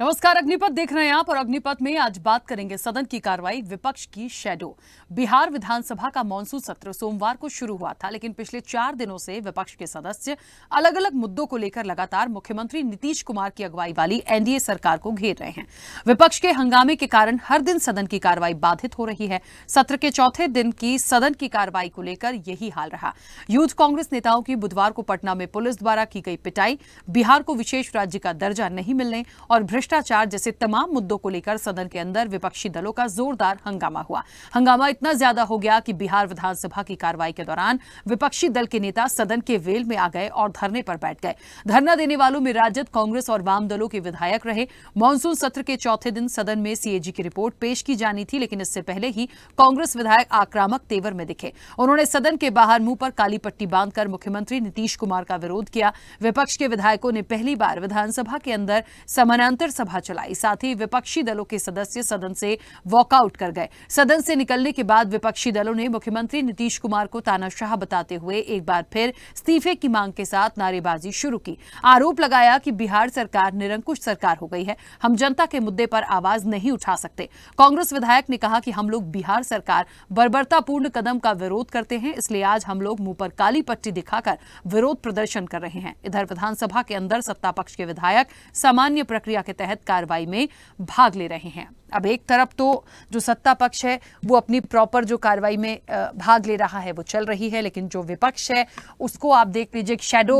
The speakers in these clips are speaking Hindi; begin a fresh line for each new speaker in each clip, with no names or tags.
नमस्कार। अग्निपथ देख रहे हैं आप और अग्निपथ में आज बात करेंगे सदन की कार्रवाई, विपक्ष की शैडो। बिहार विधानसभा का मॉनसून सत्र सोमवार को शुरू हुआ था, लेकिन पिछले 4 दिनों से विपक्ष के सदस्य अलग अलग मुद्दों को लेकर लगातार मुख्यमंत्री नीतीश कुमार की अगुवाई वाली एनडीए सरकार को घेर रहे हैं। विपक्ष के हंगामे के कारण हर दिन सदन की कार्रवाई बाधित हो रही है। सत्र के चौथे दिन की सदन की कार्रवाई को लेकर यही हाल रहा। यूथ कांग्रेस नेताओं की बुधवार को पटना में पुलिस द्वारा की गई पिटाई, बिहार को विशेष राज्य का दर्जा नहीं मिलने और भ्रष्टाचार जैसे तमाम मुद्दों को लेकर सदन के अंदर विपक्षी दलों का जोरदार हंगामा हुआ। हंगामा इतना ज्यादा हो गया कि बिहार विधानसभा की कार्रवाई के दौरान विपक्षी दल के नेता सदन के वेल में आ गए और धरने पर बैठ गए। धरना देने वालों में राजद, कांग्रेस और वाम दलों के विधायक रहे। मानसून सत्र के चौथे दिन सदन में सीएजी की रिपोर्ट पेश की जानी थी, लेकिन इससे पहले ही कांग्रेस विधायक आक्रामक तेवर में दिखे। उन्होंने सदन के बाहर मुंह पर काली पट्टी बांधकर मुख्यमंत्री नीतीश कुमार का विरोध किया। विपक्ष के विधायकों ने पहली बार विधानसभा के अंदर समानांतर सभा चलाई। साथ ही विपक्षी दलों के सदस्य सदन से वॉकआउट कर गए। सदन से निकलने के बाद विपक्षी दलों ने मुख्यमंत्री नीतीश कुमार को तानाशाह बताते हुए एक बार फिर इस्तीफे की मांग के साथ नारेबाजी शुरू की। आरोप लगाया कि बिहार सरकार निरंकुश सरकार हो गई है, हम जनता के मुद्दे पर आवाज नहीं उठा सकते। कांग्रेस विधायक ने कहा कि हम लोग बिहार सरकार बर्बरतापूर्ण कदम का विरोध करते हैं, इसलिए आज हम लोग मुंह पर काली पट्टी दिखाकर विरोध प्रदर्शन कर रहे हैं। इधर विधानसभा के अंदर सत्ता पक्ष के विधायक सामान्य प्रक्रिया के तहत कार्रवाई में भाग ले रहे हैं। अब एक तरफ तो जो सत्ता पक्ष है वो अपनी प्रॉपर जो कार्रवाई में भाग ले रहा है वो चल रही है, लेकिन जो विपक्ष है उसको आप देख लीजिए, शैडो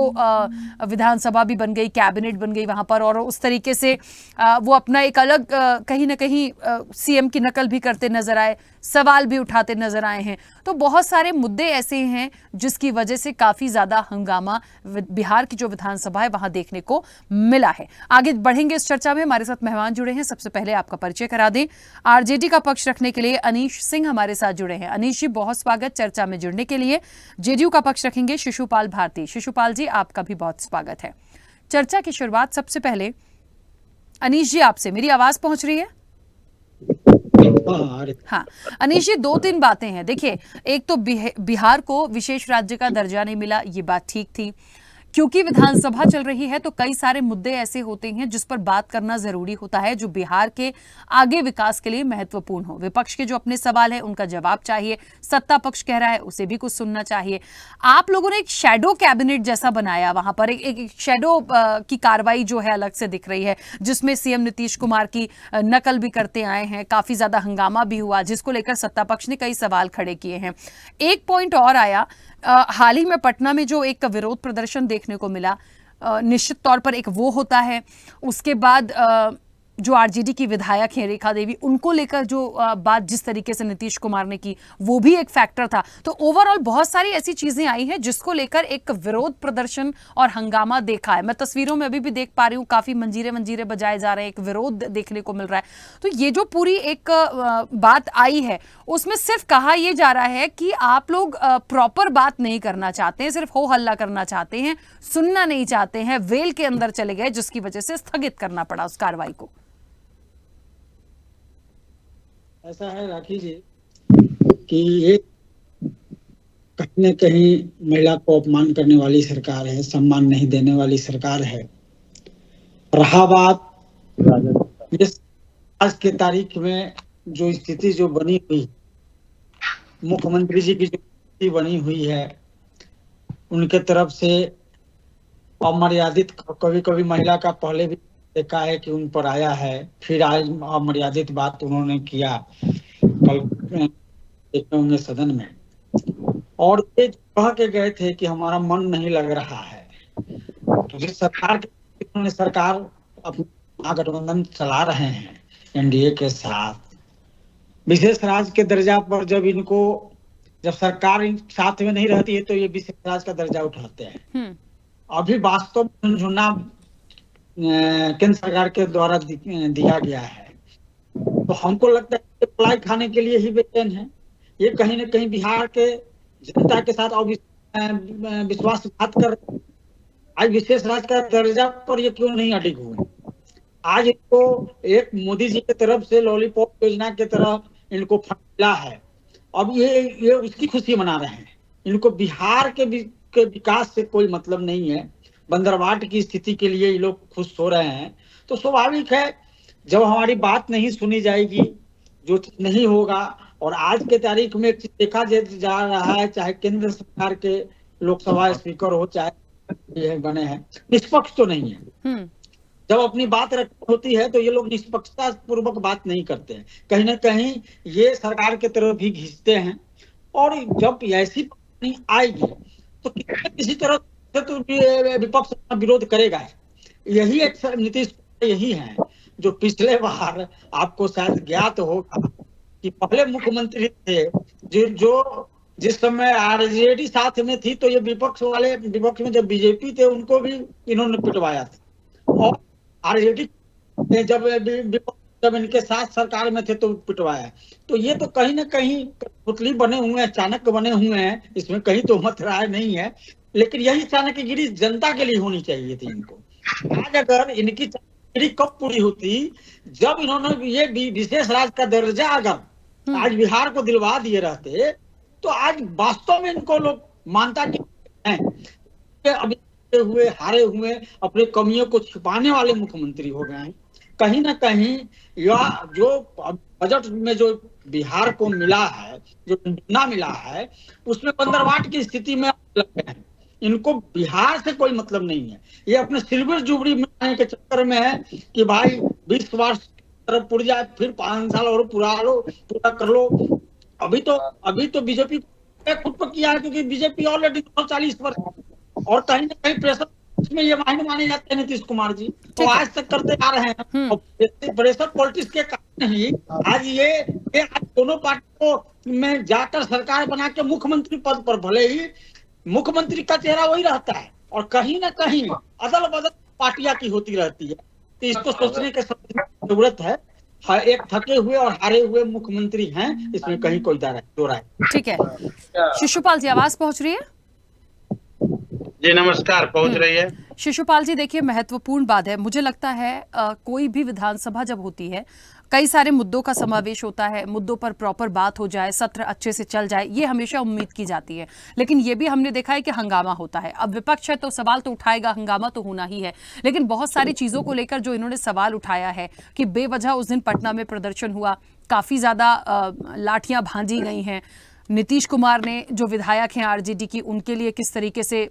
विधानसभा भी बन गई, कैबिनेट बन गई वहां पर, और उस तरीके से वो अपना एक अलग कहीं ना कहीं सीएम की नकल भी करते नजर आए, सवाल भी उठाते नजर आए हैं। तो बहुत सारे मुद्दे ऐसे हैं जिसकी वजह से काफी ज्यादा हंगामा बिहार की जो विधानसभा है वहां देखने को मिला है। आगे बढ़ेंगे इस चर्चा में। हमारे साथ मेहमान जुड़े हैं। सबसे पहले आपका परिचय करा दें। आरजेडी का पक्ष रखने के लिए अनीश सिंह हमारे साथ जुड़े हैं। अनीश जी, बहुत स्वागत चर्चा में जुड़ने के लिए। जेडीयू का पक्ष रखेंगे शिशुपाल भारती। शिशुपाल जी, आपका भी बहुत स्वागत है। चर्चा की शुरुआत सबसे पहले अनीश जी आपसे। मेरी आवाज पहुंच रही है? हाँ अनीश जी, 2-3 बातें हैं। देखिए, एक तो बिहार को विशेष राज्य का दर्जा नहीं मिला, ये बात ठीक थी। क्योंकि विधानसभा चल रही है तो कई सारे मुद्दे ऐसे होते हैं जिस पर बात करना जरूरी होता है, जो बिहार के आगे विकास के लिए महत्वपूर्ण हो। विपक्ष के जो अपने सवाल है उनका जवाब चाहिए, सत्ता पक्ष कह रहा है उसे भी कुछ सुनना चाहिए। आप लोगों ने एक शैडो कैबिनेट जैसा बनाया, वहां पर एक शैडो की कार्रवाई जो है अलग से दिख रही है, जिसमें सीएम नीतीश कुमार की नकल भी करते आए हैं। काफी ज्यादा हंगामा भी हुआ, जिसको लेकर सत्ता पक्ष ने कई सवाल खड़े किए हैं। एक पॉइंट और आया, हाल ही में पटना में जो एक विरोध प्रदर्शन देखने को मिला, निश्चित तौर पर एक वो होता है। उसके बाद जो आरजेडी की विधायक हैं रेखा देवी, उनको लेकर जो बात जिस तरीके से नीतीश कुमार ने की, वो भी एक फैक्टर था। तो ओवरऑल बहुत सारी ऐसी चीजें आई हैं जिसको लेकर एक विरोध प्रदर्शन और हंगामा देखा है। मैं तस्वीरों में अभी भी देख पा रही हूँ, काफी मंजीरे मंजीरे बजाए जा रहे हैं, एक विरोध देखने को मिल रहा है। तो ये जो पूरी एक बात आई है उसमें सिर्फ कहा यह जा रहा है कि आप लोग प्रॉपर बात नहीं करना चाहते हैं, सिर्फ हो हल्ला करना चाहते हैं, सुनना नहीं चाहते हैं, वेल के अंदर चले गए, जिसकी वजह से स्थगित करना पड़ा उस कार्रवाई को।
ऐसा है राखी जी कि ये कहीं न कहीं महिला को अपमान करने वाली सरकार है, सम्मान नहीं देने वाली सरकार है। रहा बात इस आज के तारीख में जो स्थिति जो बनी हुई, मुख्यमंत्री जी की जो स्थिति बनी हुई है, उनके तरफ से अमर्यादित, कभी कभी महिला का पहले भी देखा है कि उन पर आया है, फिर आज अमर्यादित बात उन्होंने किया कल देखे होंगे सदन में, और ये कह के गए थे कि हमारा मन नहीं लग रहा है। तो जिस सरकार के सरकार अपना महागठबंधन चला रहे हैं एनडीए के साथ, विशेष राज्य के दर्जा पर जब सरकार साथ में नहीं रहती है तो ये विशेष राज्य का दर्जा उठाते हैं। अभी वास्तव में झुंझुना केंद्र सरकार के द्वारा दिया गया है, तो हमको लगता है कि पलाई खाने के लिए ही बेचैन है। ये कहीं ना कहीं बिहार के जनता के साथ विश्वासघात कर, आज विशेष राज्य का दर्जा पर ये क्यों नहीं अडिग हुए। आज इनको एक मोदी जी की तरफ से लॉलीपॉप योजना की तरह इनको फंड मिला है, अब ये उसकी खुशी मना रहे हैं। इनको बिहार के विकास से कोई मतलब नहीं है, बंदरवाट की स्थिति के लिए ये लोग खुश हो रहे हैं। तो स्वाभाविक है जब हमारी बात नहीं सुनी जाएगी, जो नहीं होगा। और आज के तारीख में एक चीज देखा जा रहा है, चाहे केंद्र सरकार के लोकसभा स्पीकर हो, चाहे ये बने हैं, निष्पक्ष तो नहीं है। जब अपनी बात रखनी होती है तो ये लोग निष्पक्षता पूर्वक बात नहीं करते हैं, कहीं ना कहीं ये सरकार की तरफ भी घिसते हैं। और जब ऐसी नहीं आएगी तो किसी तरह से तो विपक्ष अपना विरोध करेगा। यही एक नीतीश कुमार यही है जो पिछले बार आपको शायद ज्ञात होगा कि पहले मुख्यमंत्री थे जो जिस समय आरजेडी साथ में थी, तो ये विपक्ष में जब बीजेपी थे उनको भी इन्होंने पिटवाया था। और आरजेडी ने जब इनके साथ सरकार में थे तो पिटवाया। तो ये तो कहीं ना कहीं पुतली बने हुए हैं, चाणक्य बने हुए हैं, इसमें कहीं तो मत राय नहीं है। लेकिन यही चाणक्यगिरी जनता के लिए होनी चाहिए थी इनको। आज अगर इनकी चाणक्यगिरी कब पूरी होती, जब इन्होंने ये विशेष राज्य का दर्जा अगर आज बिहार को दिलवा दिए रहते, तो आज वास्तव में इनको लोग मानता हैं। अभी हुए हारे हुए अपने कमियों को छिपाने वाले मुख्यमंत्री हो गए हैं। कहीं ना कहीं यह जो बजट में जो बिहार को मिला है, जो ना मिला है, उसमें बंदरबाट की स्थिति में लगे हैं। इनको बिहार से कोई मतलब नहीं है। ये अपने सिल्वर जुबली मिलाने के चक्कर में है कि भाई 20 वर्ष तरफ पुर जाए, फिर 5 साल और पूरा कर लो। अभी तो बीजेपी खुद पर किया है, क्योंकि बीजेपी ऑलरेडी 40 वर्ष और कहीं ना कहीं प्रेशर में ये माने जाते हैं नीतीश कुमार जी, तो आज तक करते आ रहे हैं। और प्रेशर पॉलिटिक्स के कारण ही आज ये आज दोनों पार्टियों में जाकर सरकार बना के मुख्यमंत्री पद पर, भले ही मुख्यमंत्री का चेहरा वही रहता है और कहीं ना कहीं अदल बदल पार्टियां की होती रहती है। तो इसको सोचने की जरूरत है। एक थके हुए और हारे हुए मुख्यमंत्री हैं, इसमें कहीं कोई दो राय।
ठीक है, शिशुपाल जी आवाज पहुंच रही है?
जी नमस्कार, पहुंच रही है।
शिशुपाल जी देखिए, महत्वपूर्ण बात है, मुझे लगता है कोई भी विधानसभा जब होती है, कई सारे मुद्दों का समावेश होता है, मुद्दों पर प्रॉपर बात हो जाए, सत्र अच्छे से चल जाए, ये हमेशा उम्मीद की जाती है। लेकिन ये भी हमने देखा है कि हंगामा होता है। अब विपक्ष है तो सवाल तो उठाएगा, हंगामा तो होना ही है। लेकिन बहुत सारी चीजों को लेकर जो इन्होंने सवाल उठाया है कि बेवजह उस दिन पटना में प्रदर्शन हुआ, काफी ज्यादा लाठियां भांजी गई हैं, नीतीश कुमार ने जो विधायक हैं आरजेडी की, उनके लिए किस तरीके से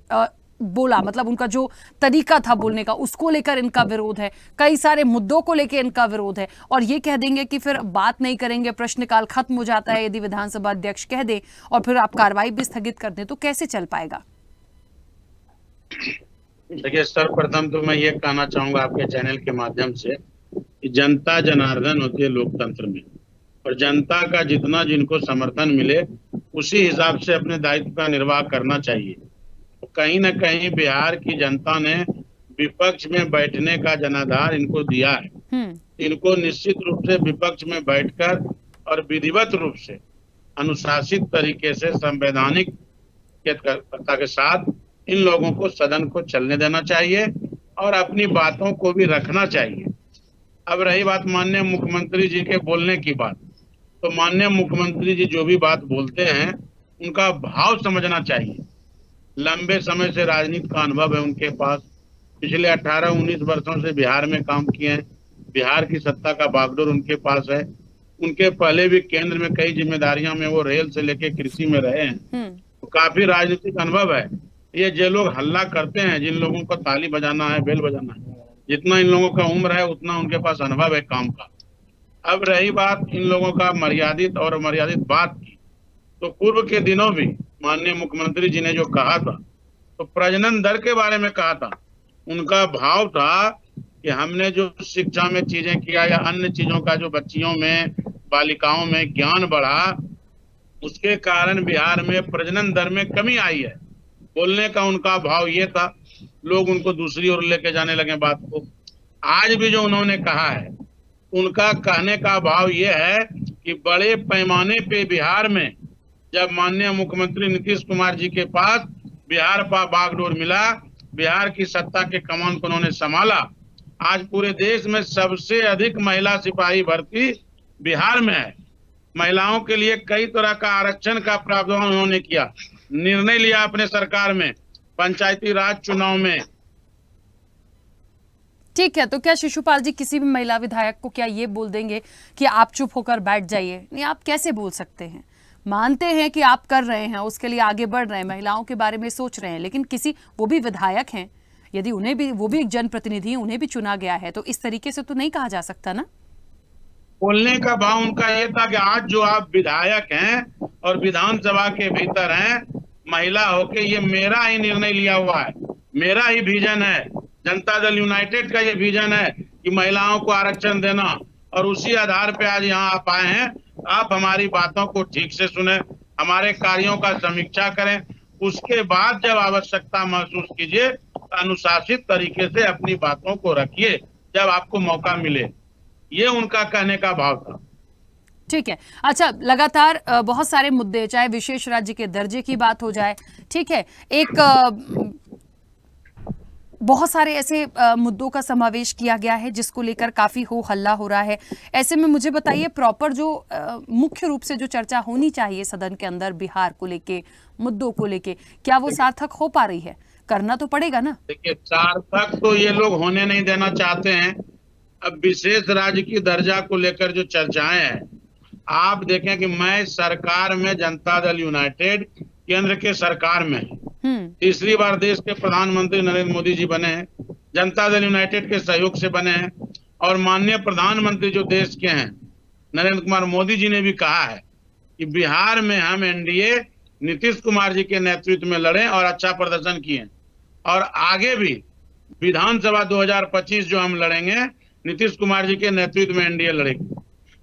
बोला, मतलब उनका जो तरीका था बोलने का, उसको लेकर इनका विरोध है। कई सारे मुद्दों को लेकर इनका विरोध है और ये कह देंगे कि फिर बात नहीं करेंगे, प्रश्नकाल खत्म हो जाता है यदि विधानसभा अध्यक्ष कह दे और फिर आप कार्रवाई भी स्थगित कर दें, तो कैसे चल पाएगा?
देखिए, सर्वप्रथम तो मैं ये कहना चाहूंगा आपके चैनल के माध्यम से कि जनता जनार्दन होती है लोकतंत्र में, और जनता का जितना जिनको समर्थन मिले उसी हिसाब से अपने दायित्व का निर्वाह करना चाहिए। कहीं ना कहीं बिहार की जनता ने विपक्ष में बैठने का जनाधार इनको दिया है। इनको निश्चित रूप से विपक्ष में बैठकर और विधिवत रूप से अनुशासित तरीके से संवैधानिक के साथ इन लोगों को सदन को चलने देना चाहिए और अपनी बातों को भी रखना चाहिए। अब रही बात माननीय मुख्यमंत्री जी के बोलने की बात, तो माननीय मुख्यमंत्री जी जो भी बात बोलते हैं उनका भाव समझना चाहिए। लंबे समय से राजनीति का अनुभव है उनके पास, पिछले 18-19 वर्षों से बिहार में काम किए हैं, बिहार की सत्ता का बागडोर उनके पास है। उनके पहले भी केंद्र में कई जिम्मेदारियों में वो रेल से लेके कृषि में रहे हैं, तो काफी राजनीतिक अनुभव है। ये जो लोग हल्ला करते हैं, जिन लोगों को ताली बजाना है, बेल बजाना है, जितना इन लोगों का उम्र है उतना उनके पास अनुभव है काम का। अब रही बात इन लोगों का मर्यादित और अमर्यादित बात की, तो पूर्व के दिनों भी माननीय मुख्यमंत्री जी ने जो कहा था, तो प्रजनन दर के बारे में कहा था। उनका भाव था कि हमने जो शिक्षा में चीजें किया या अन्य चीजों का जो बच्चियों में, बालिकाओं में ज्ञान बढ़ा, उसके कारण बिहार में प्रजनन दर में कमी आई है। बोलने का उनका भाव ये था, लोग उनको दूसरी ओर लेके जाने लगे बात को। आज भी जो उन्होंने कहा है, उनका कहने का भाव ये है कि बड़े पैमाने पे बिहार में जब माननीय मुख्यमंत्री नीतीश कुमार जी के पास बिहार का बागडोर मिला, बिहार की सत्ता के कमान को उन्होंने संभाला। आज पूरे देश में सबसे अधिक महिला सिपाही भर्ती बिहार में है। महिलाओं के लिए कई तरह का आरक्षण का प्रावधान उन्होंने किया, निर्णय लिया अपने सरकार में, पंचायती राज चुनाव में।
ठीक है, तो क्या शिशुपाल जी किसी भी महिला विधायक को क्या ये बोल देंगे कि आप चुप होकर बैठ जाइए? नहीं, आप कैसे बोल सकते हैं? मानते हैं कि आप कर रहे हैं, उसके लिए आगे बढ़ रहे हैं, महिलाओं के बारे में सोच रहे हैं, लेकिन किसी, वो भी विधायक हैं, यदि उन्हें भी, वो भी एक जनप्रतिनिधि हैं, उन्हें भी चुना गया है, तो इस तरीके से तो नहीं कहा जा सकता ना।
बोलने का भाव उनका ये था कि आज जो आप विधायक हैं और विधानसभा के भीतर हैं, महिला होके, ये मेरा ही निर्णय लिया हुआ है, मेरा ही विजन है, जनता दल यूनाइटेड का ये विजन है कि महिलाओं को आरक्षण देना, और उसी आधार पे आज यहाँ आप आए हैं। आप हमारी बातों को ठीक से सुने, हमारे कार्यों का समीक्षा करें, उसके बाद जब आवश्यकता महसूस कीजिए, अनुशासित तरीके से अपनी बातों को रखिए जब आपको मौका मिले। ये उनका कहने का भाव था।
ठीक है, अच्छा, लगातार बहुत सारे मुद्दे, चाहे विशेष राज्य के दर्जे की बात हो जाए, ठीक है, एक बहुत सारे ऐसे मुद्दों का समावेश किया गया है जिसको लेकर काफी हो हल्ला हो रहा है। ऐसे में मुझे बताइए, प्रॉपर जो मुख्य रूप से जो चर्चा होनी चाहिए सदन के अंदर बिहार को लेके, मुद्दों को लेके, क्या वो सार्थक हो पा रही है? करना तो पड़ेगा ना।
देखिए, सार्थक तो ये लोग होने नहीं देना चाहते हैं। अब विशेष राज्य की दर्जा को लेकर जो चर्चाएं हैं, आप देखें कि मैं सरकार में, जनता दल यूनाइटेड केंद्र के सरकार में तीसरी बार देश के प्रधानमंत्री नरेंद्र मोदी जी बने हैं, जनता दल यूनाइटेड के सहयोग से बने हैं, और माननीय प्रधानमंत्री जो देश के हैं नरेंद्र कुमार मोदी जी ने भी कहा है कि बिहार में हम एनडीए नीतीश कुमार जी के नेतृत्व में लड़े और अच्छा प्रदर्शन किए, और आगे भी विधानसभा 2025 जो हम लड़ेंगे, नीतीश कुमार जी के नेतृत्व में एनडीए लड़ेगी।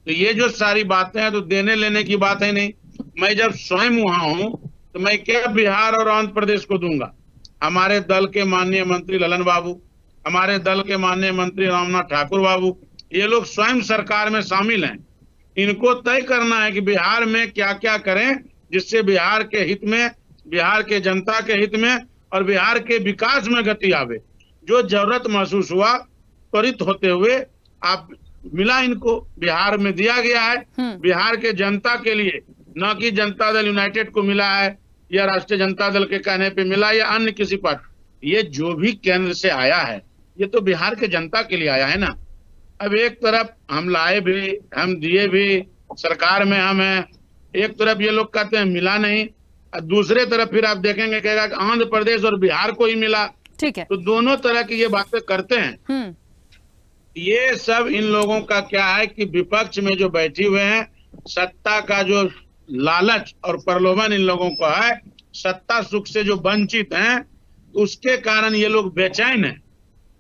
तो ये जो सारी बातें हैं, तो देने लेने की बात है नहीं। मैं जब स्वयं वहां हूं तो मैं क्या बिहार और आंध्र प्रदेश को दूंगा? हमारे दल के माननीय मंत्री ललन बाबू, हमारे दल के माननीय मंत्री रामनाथ ठाकुर बाबू, ये लोग स्वयं सरकार में शामिल हैं। इनको तय करना है कि बिहार में क्या क्या करें जिससे बिहार के हित में, बिहार के जनता के हित में और बिहार के विकास में गति आवे। जो जरूरत महसूस हुआ त्वरित होते हुए आप मिला, इनको बिहार में दिया गया है, बिहार के जनता के लिए, न कि जनता दल यूनाइटेड को मिला है या राष्ट्रीय जनता दल के कहने पे मिला या अन्य किसी पार्टी। ये जो भी केंद्र से आया है, ये तो बिहार के जनता के लिए आया है ना। अब एक तरफ हम लाए भी, हम दिए भी, सरकार में हम हैं, एक तरफ ये लोग कहते हैं मिला नहीं, और दूसरे तरफ फिर आप देखेंगे कहेगा कि आंध्र प्रदेश और बिहार को ही मिला।
ठीक है,
तो दोनों तरह की ये बातें करते हैं। ये सब इन लोगों का क्या है कि विपक्ष में जो बैठे हुए हैं, सत्ता का जो लालच और प्रलोभन इन लोगों को है, सत्ता सुख से जो वंचित हैं, उसके कारण ये लोग बेचैन हैं,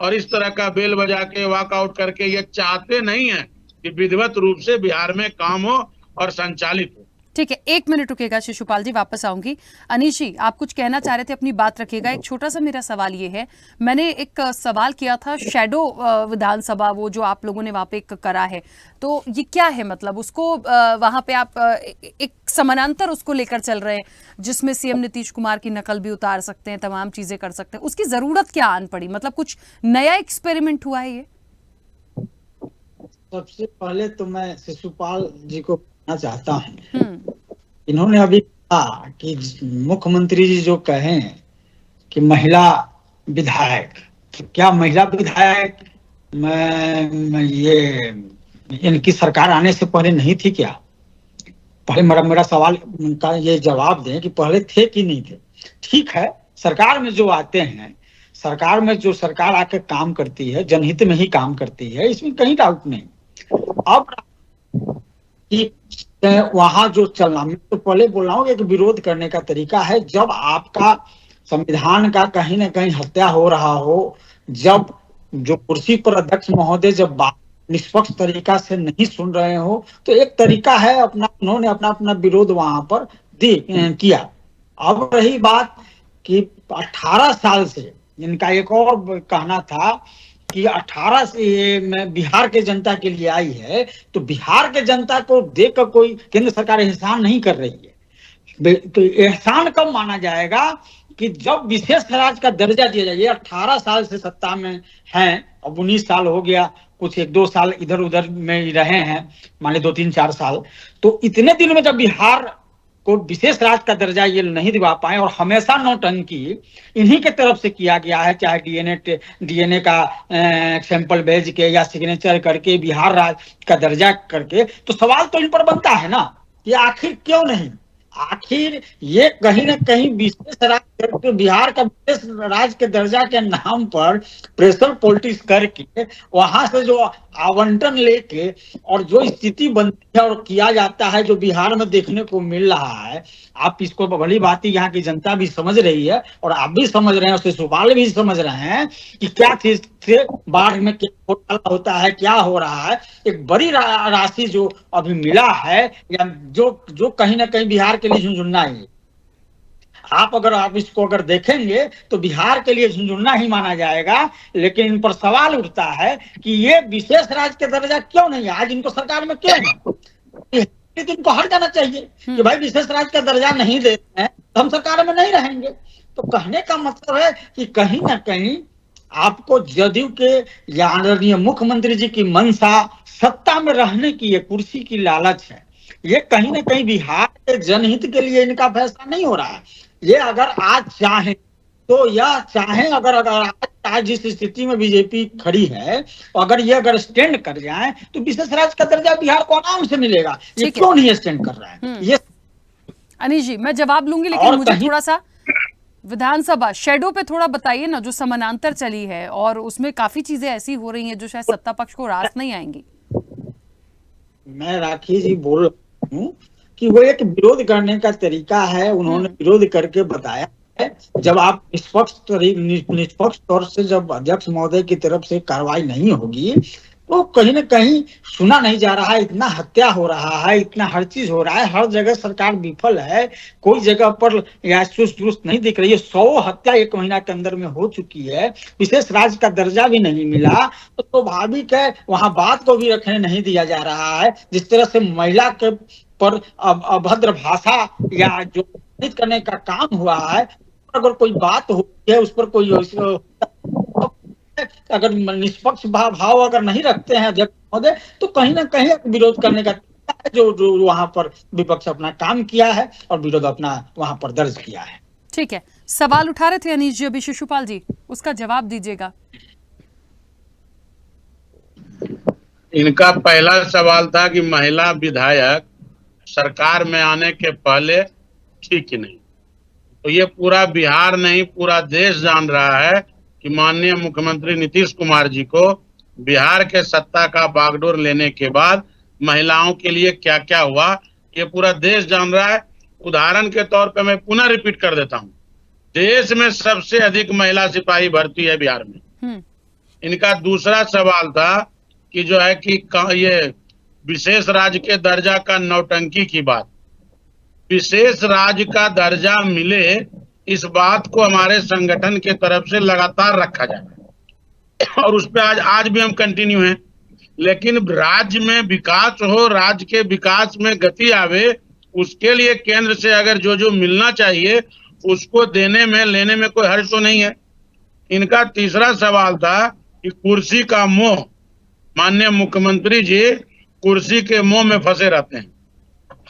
और इस तरह का बेल बजा के वॉकआउट करके ये चाहते नहीं है कि विधिवत रूप से बिहार में काम हो और संचालित हो।
ठीक है, 1 मिनट रुकेगा शिशुपाल जी, वापस आऊंगी। अनीश जी, आप कुछ कहना चाह रहे थे, अपनी बात रखिएगा। एक छोटा सा मेरा सवाल ये है, मैंने एक सवाल किया था शैडो विधानसभा, वो जो आप लोगों ने वहां पे एक करा है, तो ये क्या है? मतलब उसको वहां पे आप एक समानांतर उसको लेकर चल रहे हैं जिसमें सीएम नीतीश कुमार की नकल भी उतार सकते हैं, तमाम चीजें कर सकते हैं, उसकी जरूरत क्या आन पड़ी? मतलब कुछ नया एक्सपेरिमेंट हुआ है ये?
सबसे पहले तो मैं शिशुपाल जी को कहना चाहता हूँ, इन्होंने अभी कहा कि मुख्यमंत्री जी जो कहें कि महिला विधायक, तो क्या महिला विधायक मैं ये इनकी सरकार आने से पहले नहीं थी क्या? पहले मेरा सवाल का ये जवाब दें कि पहले थे कि नहीं थे। ठीक है, सरकार में जो आते हैं, सरकार में जो सरकार आके काम करती है, जनहित में ही काम करती है, इसमें कहीं डाउट नहीं। अब कि वहां जो चलना, मैं तो पहले बोल रहा हूँ, एक विरोध करने का तरीका है, जब आपका संविधान का कहीं ना कहीं हत्या हो रहा हो, जब जो कुर्सी पर अध्यक्ष महोदय जब बात निष्पक्ष तरीका से नहीं सुन रहे हो, तो एक तरीका है अपना, उन्होंने अपना विरोध वहां पर किया। अब रही बात कि 18 साल से इनका एक और कहना था कि 18 से ये बिहार के जनता के लिए आई है, तो बिहार के जनता को देखकर कोई केंद्र सरकार एहसान नहीं कर रही है। तो एहसान कब माना जाएगा? कि जब विशेष राज्य का दर्जा दिया जाए। 18 साल से सत्ता में हैं, अब 19 साल हो गया, कुछ 1-2 साल इधर उधर में रहे हैं, माने 2-3-4 साल, तो इतने दिन में जब बिहार को विशेष राज्य का दर्जा ये नहीं दिवा पाए, और हमेशा नौटंकी इन्हीं के तरफ से किया गया है, चाहे डीएनए का सैंपल भेज के या सिग्नेचर करके बिहार राज्य का दर्जा करके। तो सवाल तो इन पर बनता है ना कि आखिर क्यों नहीं, आखिर ये कहीं ना कहीं विशेष राज्य करके बिहार का विशेष राज्य के दर्जा के नाम पर प्रेशर पॉलिटिक्स करके वहां से जो आवंटन लेके और जो स्थिति बनती है और किया जाता है, जो बिहार में देखने को मिल रहा है। आप इसको भली भांति यहाँ की जनता भी समझ रही है और आप भी समझ रहे हैं, उससे सुबाल भी समझ रहे हैं कि क्या चीज से बाढ़ में क्या घोटाला होता है, क्या हो रहा है। एक बड़ी राशि जो अभी मिला है, या जो कहीं ना कहीं बिहार के लिए झुनझुना ही, आप इसको अगर देखेंगे तो बिहार के लिए झुनझुना ही माना जाएगा। लेकिन इन पर सवाल उठता है कि ये विशेष राज्य के दर्जा क्यों नहीं, आज इनको सरकार में क्यों नहीं, तो इनको हट जाना चाहिए कि भाई विशेष राज्य का दर्जा नहीं देते हैं तो हम सरकार में नहीं रहेंगे। तो कहने का मतलब है कि कहीं ना कहीं आपको जदयू के या आदरणीय मुख्यमंत्री जी की मंशा सत्ता में रहने की, ये कुर्सी की लालच है। ये कहीं ना कहीं बिहार के जनहित के लिए इनका फैसला नहीं हो रहा है। ये अगर आज चाहे तो या चाहे अगर आज जिस स्थिति में बीजेपी खड़ी है, अगर ये अगर स्टैंड कर जाए तो विशेष राज्य का दर्जा बिहार को आराम से मिलेगा। ये क्यों नहीं स्टैंड कर रहा है? ये
अनीश जी मैं जवाब लूंगी, लेकिन मुझे थोड़ा सा विधानसभा शेडो पे थोड़ा बताइए ना, जो समानांतर चली है और उसमें काफी चीजें ऐसी हो रही हैं जो शायद सत्ता पक्ष को रास नहीं आएंगी। मैं
राखी जी बोल रहा हूँ कि वो एक विरोध करने का तरीका है, उन्होंने विरोध करके बताया है। जब आप निष्पक्ष तौर से जब अध्यक्ष महोदय की तरफ से कार्रवाई नहीं होगी तो कहीं ना कहीं सुना नहीं जा रहा है। इतना हत्या हो रहा है, इतना हर चीज हो रहा है, हर जगह सरकार विफल है, कोई जगह पर या चुस्त दुरुस्त नहीं दिख रही है। 100 हत्या 1 महीना के अंदर में हो चुकी है, विशेष राज्य का दर्जा भी नहीं मिला, तो स्वाभाविक है वहां बात को भी रखने नहीं दिया जा रहा है। जिस तरह से महिला के पर अभद्र भाषा या जो करने का काम हुआ है, अगर कोई बात होती है उस पर कोई अगर निष्पक्ष भाव अगर नहीं रखते हैं अध्यक्ष महोदय, तो कहीं ना कहीं विरोध करने का जो वहां पर विपक्ष अपना काम किया है और विरोध अपना वहां पर दर्ज किया है।
ठीक है, सवाल उठा रहे थे अनीश जी अभी शिशुपाल जी, उसका जवाब दीजिएगा।
इनका पहला सवाल था कि महिला विधायक सरकार में आने के पहले ठीक नहीं, तो ये पूरा बिहार नहीं पूरा देश जान रहा है कि माननीय मुख्यमंत्री नीतीश कुमार जी को बिहार के सत्ता का बागडोर लेने के बाद महिलाओं के लिए क्या क्या हुआ, ये पूरा देश जान रहा है। उदाहरण के तौर पे मैं पुनः रिपीट कर देता हूँ, देश में सबसे अधिक महिला सिपाही भर्ती है बिहार में। इनका दूसरा सवाल था कि जो है कि ये विशेष राज्य के दर्जा का नौटंकी की बात, विशेष राज्य का दर्जा मिले इस बात को हमारे संगठन के तरफ से लगातार रखा जा रहा है और उस पर आज भी हम कंटिन्यू हैं। लेकिन राज्य में विकास हो, राज्य के विकास में गति आवे, उसके लिए केंद्र से अगर जो मिलना चाहिए उसको देने में लेने में कोई हर्ज तो नहीं है। इनका तीसरा सवाल था कि कुर्सी का मोह, माननीय मुख्यमंत्री जी कुर्सी के मोह में फंसे रहते हैं।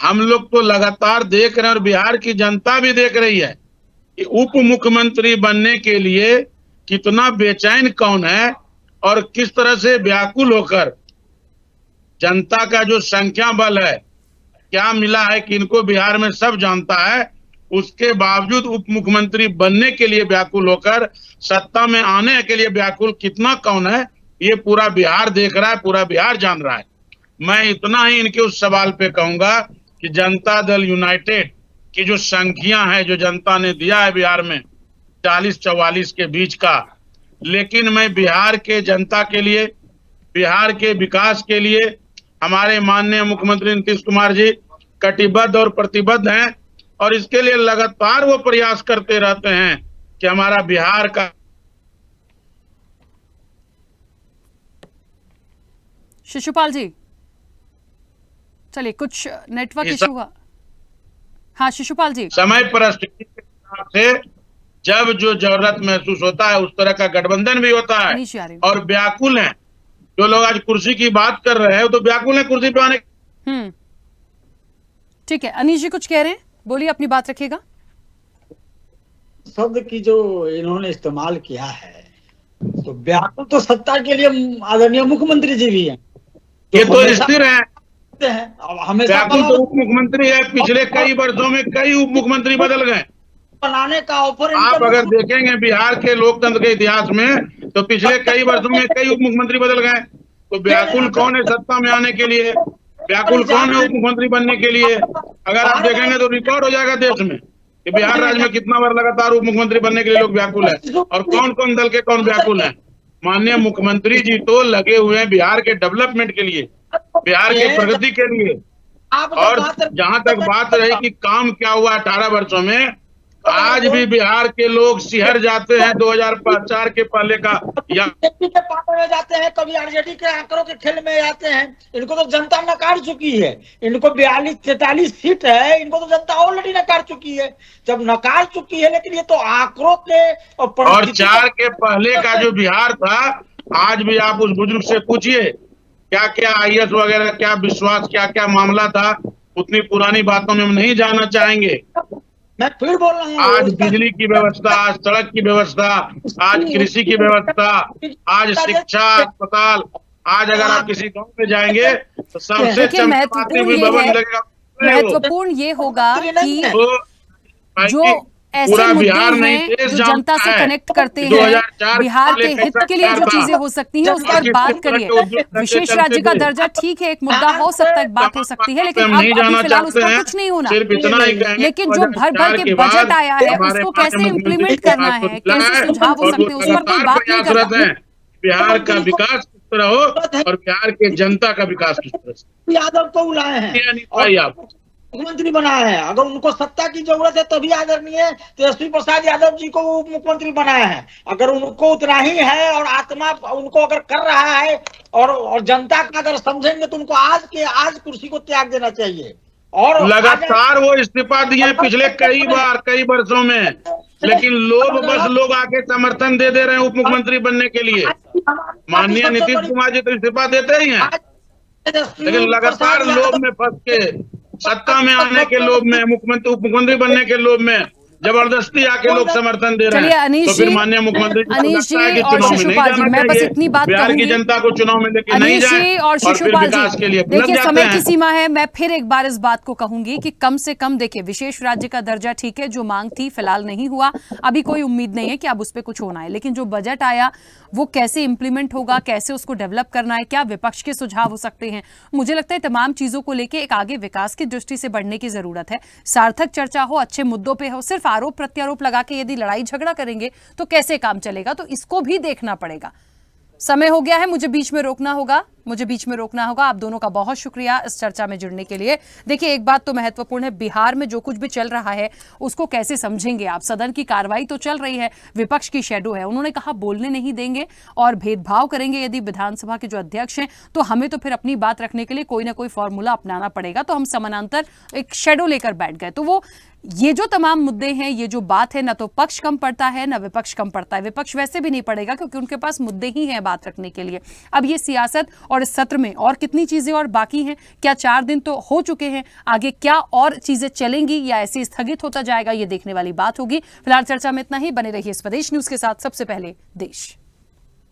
हम लोग तो लगातार देख रहे हैं और बिहार की जनता भी देख रही है कि उप मुख्यमंत्री बनने के लिए कितना बेचैन कौन है और किस तरह से व्याकुल होकर जनता का जो संख्या बल है, क्या मिला है कि इनको बिहार में सब जानता है, उसके बावजूद उप मुख्यमंत्री बनने के लिए व्याकुल होकर सत्ता में आने के लिए व्याकुल कितना कौन है, ये पूरा बिहार देख रहा है, पूरा बिहार जान रहा है। मैं इतना ही इनके उस सवाल पे कहूंगा कि जनता दल यूनाइटेड की जो संख्या है जो जनता ने दिया है बिहार में 40-44 के बीच का, लेकिन मैं बिहार के जनता के लिए, बिहार के विकास के लिए हमारे माननीय मुख्यमंत्री नीतीश कुमार जी कटिबद्ध और प्रतिबद्ध हैं और इसके लिए लगातार वो प्रयास करते रहते हैं कि हमारा बिहार का।
शिशुपाल जी चलिए, कुछ नेटवर्क इशू हुआ। हाँ शिशुपाल जी,
समय पर स्थिति के हिसाब से जब जो जरूरत महसूस होता है उस तरह का गठबंधन भी होता है और व्याकुल है जो लोग आज कुर्सी की बात कर रहे हैं तो व्याकुल है कुर्सी पे आने।
ठीक है, अनीश जी कुछ कह रहे हैं? बोलिए, अपनी बात रखिएगा।
शब्द की जो इन्होंने इस्तेमाल किया है, तो व्याकुल तो सत्ता के लिए आदरणीय मुख्यमंत्री जी भी हैं।
ये तो
हमेशा
स्थिर है।
हैं, अब हमेशा
व्याकुल तो उप मुख्यमंत्री है, पिछले कई वर्षों में कई उप मुख्यमंत्री बदल गए।
बनाने का ऑफर
आप अगर देखेंगे बिहार के लोकतंत्र के इतिहास में, तो पिछले कई वर्षों में कई उप मुख्यमंत्री बदल गए। तो व्याकुल कौन है सत्ता में आने के लिए? व्याकुल कौन है उप मुख्यमंत्री बनने के लिए? अगर आप देखेंगे तो रिकॉर्ड हो जाएगा देश में कि बिहार राज्य में कितना बार लगातार उप मुख्यमंत्री बनने के लिए लोग व्याकुल है, और कौन कौन दल के कौन व्याकुल है। माननीय मुख्यमंत्री जी तो लगे हुए हैं बिहार के डेवलपमेंट के लिए, बिहार की प्रगति के लिए। और जहां तक बात रही कि काम क्या हुआ 18 वर्षों में, आज भी बिहार के लोग सिहर जाते हैं 2004 के पहले का, या
बीजेपी के पार्टी में जाते हैं, कभी आरजेडी के आंकड़ों के खेल में जाते हैं। इनको तो जनता नकार चुकी है। इनको 42-43 सीट है, इनको तो जनता ऑलरेडी नकार चुकी है। जब नकार चुकी है, लेकिन ये तो आंकड़ों के
और 4 के पहले का जो बिहार था, आज भी आप उस बुजुर्ग से पूछिए क्या क्या IAS वगैरह, क्या विश्वास, क्या क्या मामला था। उतनी पुरानी बातों में हम नहीं जाना चाहेंगे।
मैं फिर बोल रहा हूँ,
आज बिजली की व्यवस्था, आज सड़क की व्यवस्था, आज कृषि की व्यवस्था, आज शिक्षा, अस्पताल, आज अगर आप किसी गांव में जाएंगे तो सबसे
देखिए, महत्वपूर्ण ये है, महत्वपूर्ण ये होगा कि जो ऐसे मुद्दे हैं जो जनता से कनेक्ट करते हैं, बिहार के हित के लिए जो चीजें हो सकती हैं उस पर बात करिए। विशेष राज्य का दर्जा ठीक है, एक मुद्दा हो सकता है, एक बात हो सकती है, लेकिन अब अभी फिलहाल उस पर कुछ नहीं होना। लेकिन जो भर भर के बजट आया है उसको कैसे इम्प्लीमेंट करना है, कैसे सुझाव हो सकते हैं, उस पर कोई बात नहीं कर रहा।
बिहार का विकास किस तरह हो और बिहार के जनता का विकास किस तरह से।
यादव को बुलाए हैं
आप
मुख्यमंत्री बनाया है। अगर उनको सत्ता की जरूरत है तभी आदरणीय तेजस्वी प्रसाद यादव जी को उप मुख्यमंत्री बनाया है। अगर उनको उतना ही है और आत्मा उनको अगर कर रहा है और जनता का अगर समझेंगे तो उनको आज कुर्सी को त्याग देना चाहिए। और
लगातार वो इस्तीफा दिए पिछले कई वर्षों में, लेकिन लोग आके समर्थन दे रहे हैं उप मुख्यमंत्री बनने के लिए। माननीय नीतीश कुमार जी तो इस्तीफा देते ही हैं, लेकिन लगातार लोभ में फंस के, सत्ता में आने के लोभ में, उप मुख्यमंत्री बनने के लोभ में जबरदस्ती आके लोग समर्थन दे रहे हैं। तो फिर माननीय मुख्यमंत्री
अनीश जी और शिशुपाल जी, मैं बस इतनी बात
बिहार की जनता को चुनाव में लेके नहीं जाए
और शिशुपाल जी, देखिए समय की सीमा है। मैं फिर एक बार इस बात को कहूंगी कि कम से कम देखिए, विशेष राज्य का दर्जा ठीक है, जो मांग थी फिलहाल नहीं हुआ, अभी कोई उम्मीद नहीं है कि अब उस पर कुछ होना है, लेकिन जो बजट आया वो कैसे इंप्लीमेंट होगा, कैसे उसको डेवलप करना है, क्या विपक्ष के सुझाव हो सकते हैं, मुझे लगता है तमाम चीजों को लेकर एक आगे विकास की दृष्टि से बढ़ने की जरूरत है। सार्थक चर्चा हो, अच्छे मुद्दों पे हो। सिर्फ आरोप प्रत्यारोप लगा के यदि लड़ाई झगड़ा करेंगे तो कैसे काम चलेगा, तो इसको भी देखना पड़ेगा। समय हो गया है, मुझे बीच में रोकना होगा। आप दोनों का बहुत शुक्रिया इस चर्चा में जुड़ने के लिए। देखिए, एक बात तो महत्वपूर्ण है, बिहार में जो कुछ भी चल रहा है उसको कैसे समझेंगे आप। सदन की कार्रवाई तो चल रही है, विपक्ष की शैडो है, उन्होंने कहा बोलने नहीं देंगे और भेदभाव करेंगे यदि विधानसभा के जो अध्यक्ष हैं, तो हमें तो फिर अपनी बात रखने के लिए कोई ना कोई फॉर्मूला अपनाना पड़ेगा। तो हम समानांतर एक शैडो लेकर बैठ गए। तो वो ये जो तमाम मुद्दे हैं, ये जो बात है, ना तो पक्ष कम पड़ता है ना विपक्ष कम पड़ता है। विपक्ष वैसे भी नहीं पड़ेगा क्योंकि उनके पास मुद्दे ही हैं बात रखने के लिए। अब ये सियासत और इस सत्र में और कितनी चीजें और बाकी हैं, क्या 4 दिन तो हो चुके हैं, आगे क्या और चीजें चलेंगी या ऐसे स्थगित होता जाएगा, ये देखने वाली बात होगी। फिलहाल चर्चा में इतना ही। बने रहिए स्वदेश न्यूज के साथ। सबसे पहले देश।